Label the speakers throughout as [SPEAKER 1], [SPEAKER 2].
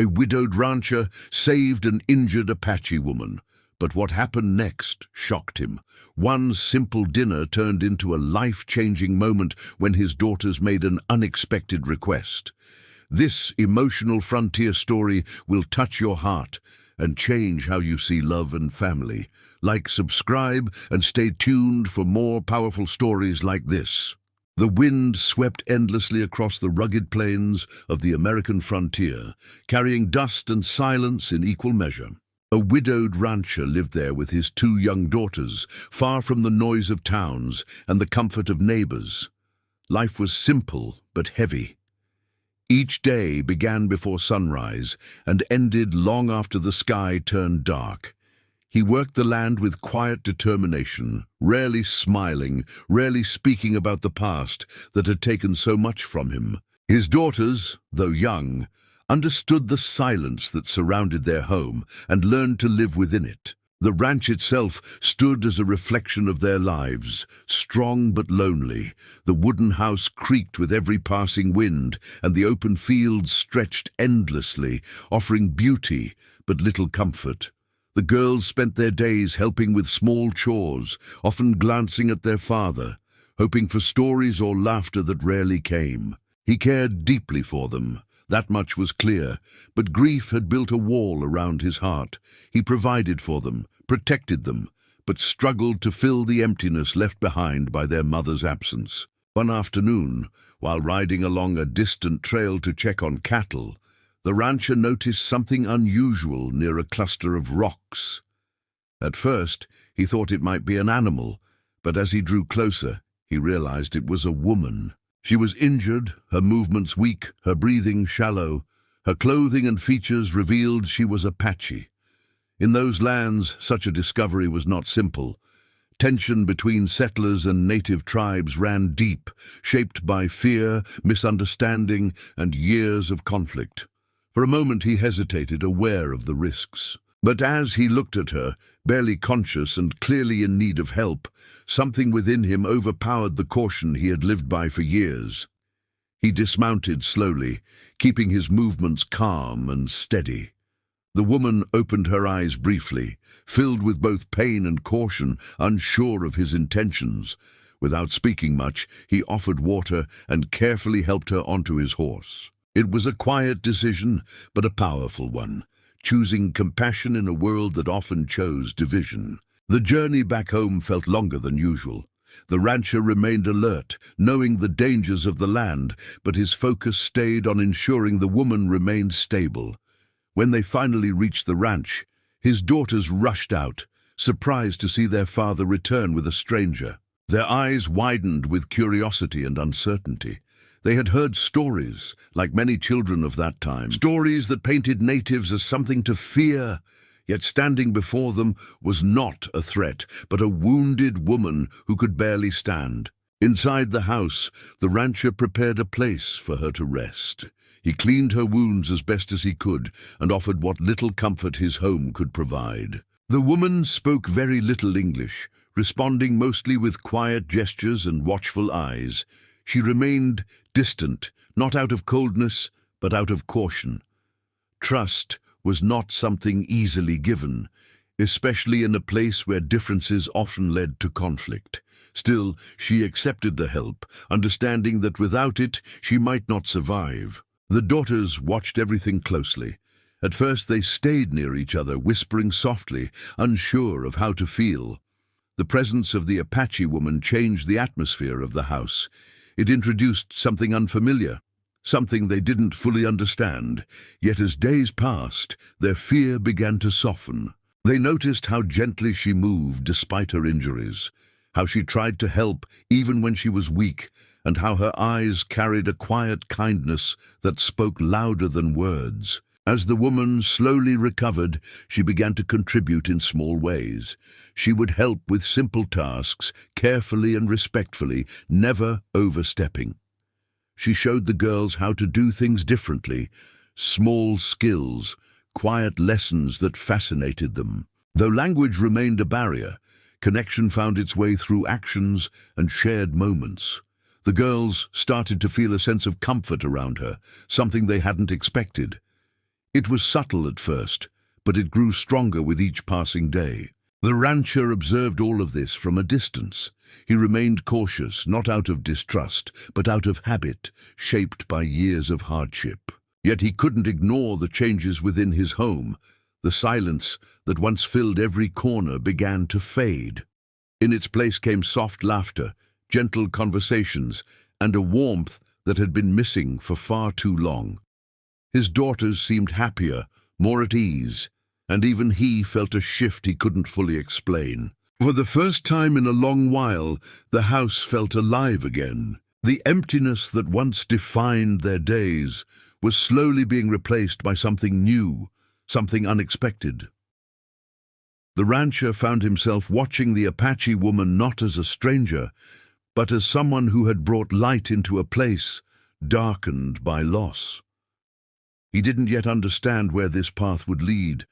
[SPEAKER 1] A widowed rancher saved an injured Apache woman. But what happened next shocked him. One simple dinner turned into a life-changing moment when his daughters made an unexpected request. This emotional frontier story will touch your heart and change how you see love and family. Like, subscribe, and stay tuned for more powerful stories like this. The wind swept endlessly across the rugged plains of the American frontier, carrying dust and silence in equal measure. A widowed rancher lived there with his 2 young daughters, far from the noise of towns and the comfort of neighbors. Life was simple but heavy. Each day began before sunrise and ended long after the sky turned dark. He worked the land with quiet determination, rarely smiling, rarely speaking about the past that had taken so much from him. His daughters, though young, understood the silence that surrounded their home and learned to live within it. The ranch itself stood as a reflection of their lives, strong but lonely. The wooden house creaked with every passing wind, and the open fields stretched endlessly, offering beauty but little comfort. The girls spent their days helping with small chores, often glancing at their father, hoping for stories or laughter that rarely came. He cared deeply for them. That much was clear, but grief had built a wall around his heart. He provided for them, protected them, but struggled to fill the emptiness left behind by their mother's absence. One afternoon, while riding along a distant trail to check on cattle, the rancher noticed something unusual near a cluster of rocks. At first, he thought it might be an animal, but as he drew closer, he realized it was a woman. She was injured, her movements weak, her breathing shallow. Her clothing and features revealed she was Apache. In those lands, such a discovery was not simple. Tension between settlers and native tribes ran deep, shaped by fear, misunderstanding, and years of conflict. For a moment he hesitated, aware of the risks. But as he looked at her, barely conscious and clearly in need of help, something within him overpowered the caution he had lived by for years. He dismounted slowly, keeping his movements calm and steady. The woman opened her eyes briefly, filled with both pain and caution, unsure of his intentions. Without speaking much, he offered water and carefully helped her onto his horse. It was a quiet decision, but a powerful one, choosing compassion in a world that often chose division. The journey back home felt longer than usual. The rancher remained alert, knowing the dangers of the land, but his focus stayed on ensuring the woman remained stable. When they finally reached the ranch, his daughters rushed out, surprised to see their father return with a stranger. Their eyes widened with curiosity and uncertainty. They had heard stories, like many children of that time, stories that painted natives as something to fear. Yet standing before them was not a threat, but a wounded woman who could barely stand. Inside the house, the rancher prepared a place for her to rest. He cleaned her wounds as best as he could and offered what little comfort his home could provide. The woman spoke very little English, responding mostly with quiet gestures and watchful eyes. She remained distant, not out of coldness, but out of caution. Trust was not something easily given, especially in a place where differences often led to conflict. Still, she accepted the help, understanding that without it, she might not survive. The daughters watched everything closely. At first they stayed near each other, whispering softly, unsure of how to feel. The presence of the Apache woman changed the atmosphere of the house. It introduced something unfamiliar, something they didn't fully understand. Yet as days passed, their fear began to soften. They noticed how gently she moved despite her injuries, how she tried to help even when she was weak, and how her eyes carried a quiet kindness that spoke louder than words. As the woman slowly recovered, she began to contribute in small ways. She would help with simple tasks, carefully and respectfully, never overstepping. She showed the girls how to do things differently, small skills, quiet lessons that fascinated them. Though language remained a barrier, connection found its way through actions and shared moments. The girls started to feel a sense of comfort around her, something they hadn't expected. It was subtle at first, but it grew stronger with each passing day. The rancher observed all of this from a distance. He remained cautious, not out of distrust, but out of habit, shaped by years of hardship. Yet he couldn't ignore the changes within his home. The silence that once filled every corner began to fade. In its place came soft laughter, gentle conversations, and a warmth that had been missing for far too long. His daughters seemed happier, more at ease, and even he felt a shift he couldn't fully explain. For the first time in a long while, the house felt alive again. The emptiness that once defined their days was slowly being replaced by something new, something unexpected. The rancher found himself watching the Apache woman not as a stranger, but as someone who had brought light into a place darkened by loss. He didn't yet understand where this path would lead,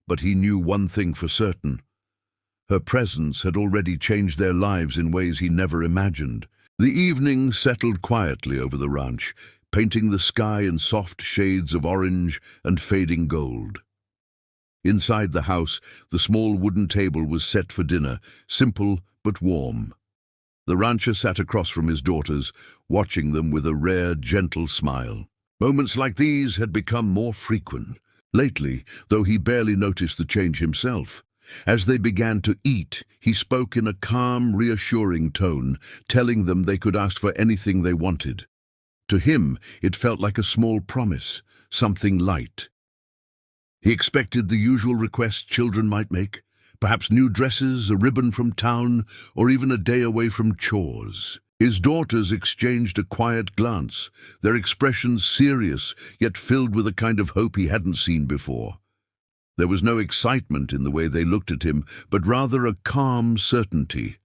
[SPEAKER 1] but he knew one thing for certain. Her presence had already changed their lives in ways he never imagined. The evening settled quietly over the ranch, painting the sky in soft shades of orange and fading gold. Inside the house, the small wooden table was set for dinner, simple but warm. The rancher sat across from his daughters, watching them with a rare, gentle smile. Moments like these had become more frequent. Lately, though he barely noticed the change himself. As they began to eat, he spoke in a calm, reassuring tone, telling them they could ask for anything they wanted. To him, it felt like a small promise, something light. He expected the usual requests children might make, perhaps new dresses, a ribbon from town, or even a day away from chores. His daughters exchanged a quiet glance, their expressions serious, yet filled with a kind of hope he hadn't seen before. There was no excitement in the way they looked at him, but rather a calm certainty.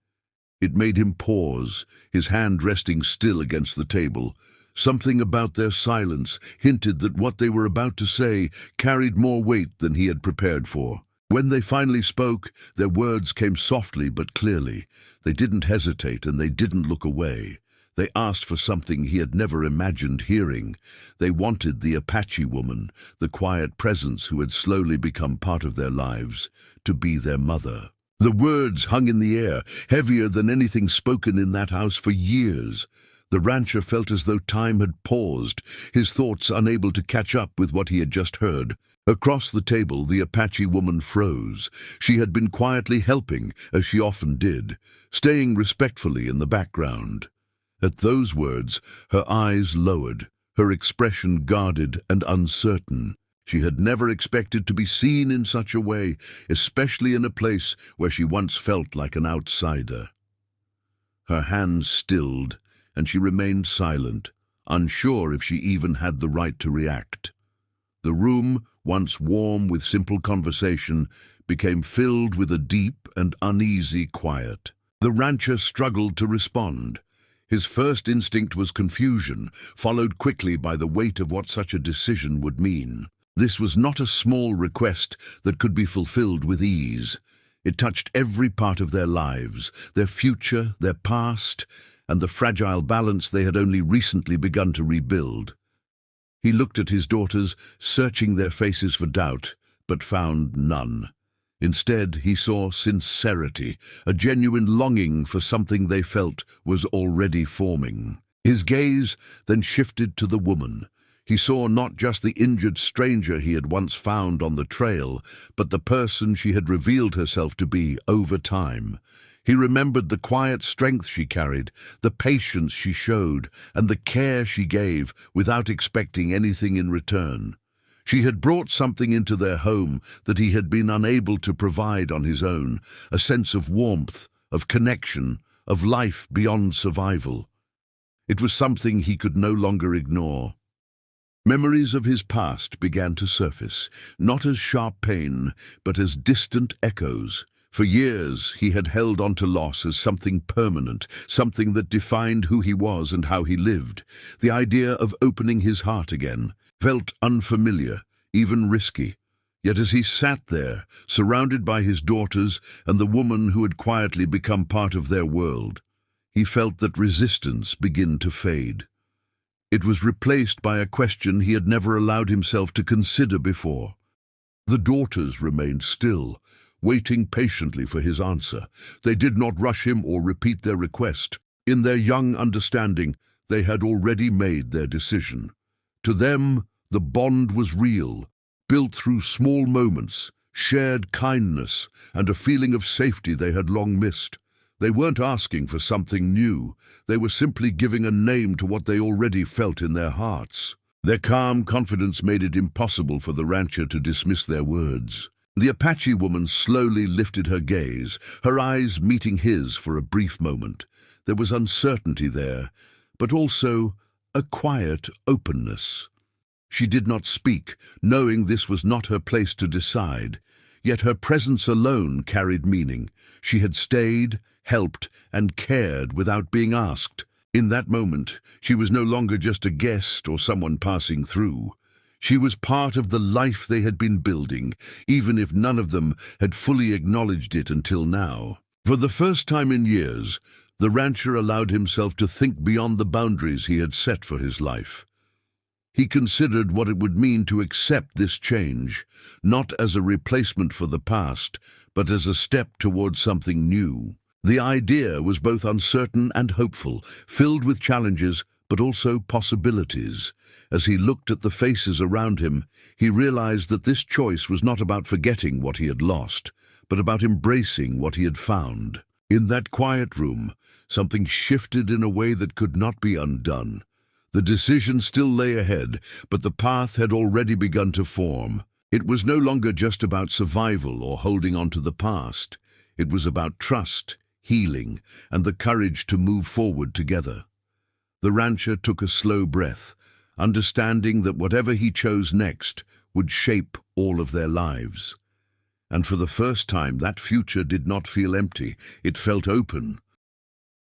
[SPEAKER 1] It made him pause, his hand resting still against the table. Something about their silence hinted that what they were about to say carried more weight than he had prepared for. When they finally spoke, their words came softly but clearly. They didn't hesitate and they didn't look away. They asked for something he had never imagined hearing. They wanted the Apache woman, the quiet presence who had slowly become part of their lives, to be their mother. The words hung in the air, heavier than anything spoken in that house for years. The rancher felt as though time had paused, his thoughts unable to catch up with what he had just heard. Across the table, the Apache woman froze. She had been quietly helping, as she often did, staying respectfully in the background. At those words, her eyes lowered, her expression guarded and uncertain. She had never expected to be seen in such a way, especially in a place where she once felt like an outsider. Her hands stilled, and she remained silent, unsure if she even had the right to react. The room, once warm with simple conversation, became filled with a deep and uneasy quiet. The rancher struggled to respond. His first instinct was confusion, followed quickly by the weight of what such a decision would mean. This was not a small request that could be fulfilled with ease. It touched every part of their lives, their future, their past, and the fragile balance they had only recently begun to rebuild. He looked at his daughters, searching their faces for doubt, but found none. Instead, he saw sincerity, a genuine longing for something they felt was already forming. His gaze then shifted to the woman. He saw not just the injured stranger he had once found on the trail, but the person she had revealed herself to be over time. He remembered the quiet strength she carried, the patience she showed, and the care she gave without expecting anything in return. She had brought something into their home that he had been unable to provide on his own, a sense of warmth, of connection, of life beyond survival. It was something he could no longer ignore. Memories of his past began to surface, not as sharp pain, but as distant echoes. For years, he had held on to loss as something permanent, something that defined who he was and how he lived. The idea of opening his heart again felt unfamiliar, even risky. Yet as he sat there, surrounded by his daughters and the woman who had quietly become part of their world, he felt that resistance began to fade. It was replaced by a question he had never allowed himself to consider before. The daughters remained still, waiting patiently for his answer. They did not rush him or repeat their request. In their young understanding, they had already made their decision. To them, the bond was real, built through small moments, shared kindness, and a feeling of safety they had long missed. They weren't asking for something new. They were simply giving a name to what they already felt in their hearts. Their calm confidence made it impossible for the rancher to dismiss their words. The Apache woman slowly lifted her gaze, her eyes meeting his for a brief moment. There was uncertainty there, but also a quiet openness. She did not speak, knowing this was not her place to decide. Yet her presence alone carried meaning. She had stayed, helped, and cared without being asked. In that moment, she was no longer just a guest or someone passing through. She was part of the life they had been building, even if none of them had fully acknowledged it until now. For the first time in years, the rancher allowed himself to think beyond the boundaries he had set for his life. He considered what it would mean to accept this change, not as a replacement for the past, but as a step towards something new. The idea was both uncertain and hopeful, filled with challenges, but also possibilities. As he looked at the faces around him, he realized that this choice was not about forgetting what he had lost, but about embracing what he had found. In that quiet room, something shifted in a way that could not be undone. The decision still lay ahead, but the path had already begun to form. It was no longer just about survival or holding on to the past. It was about trust, healing, and the courage to move forward together. The rancher took a slow breath, understanding that whatever he chose next would shape all of their lives. And for the first time, that future did not feel empty. It felt open,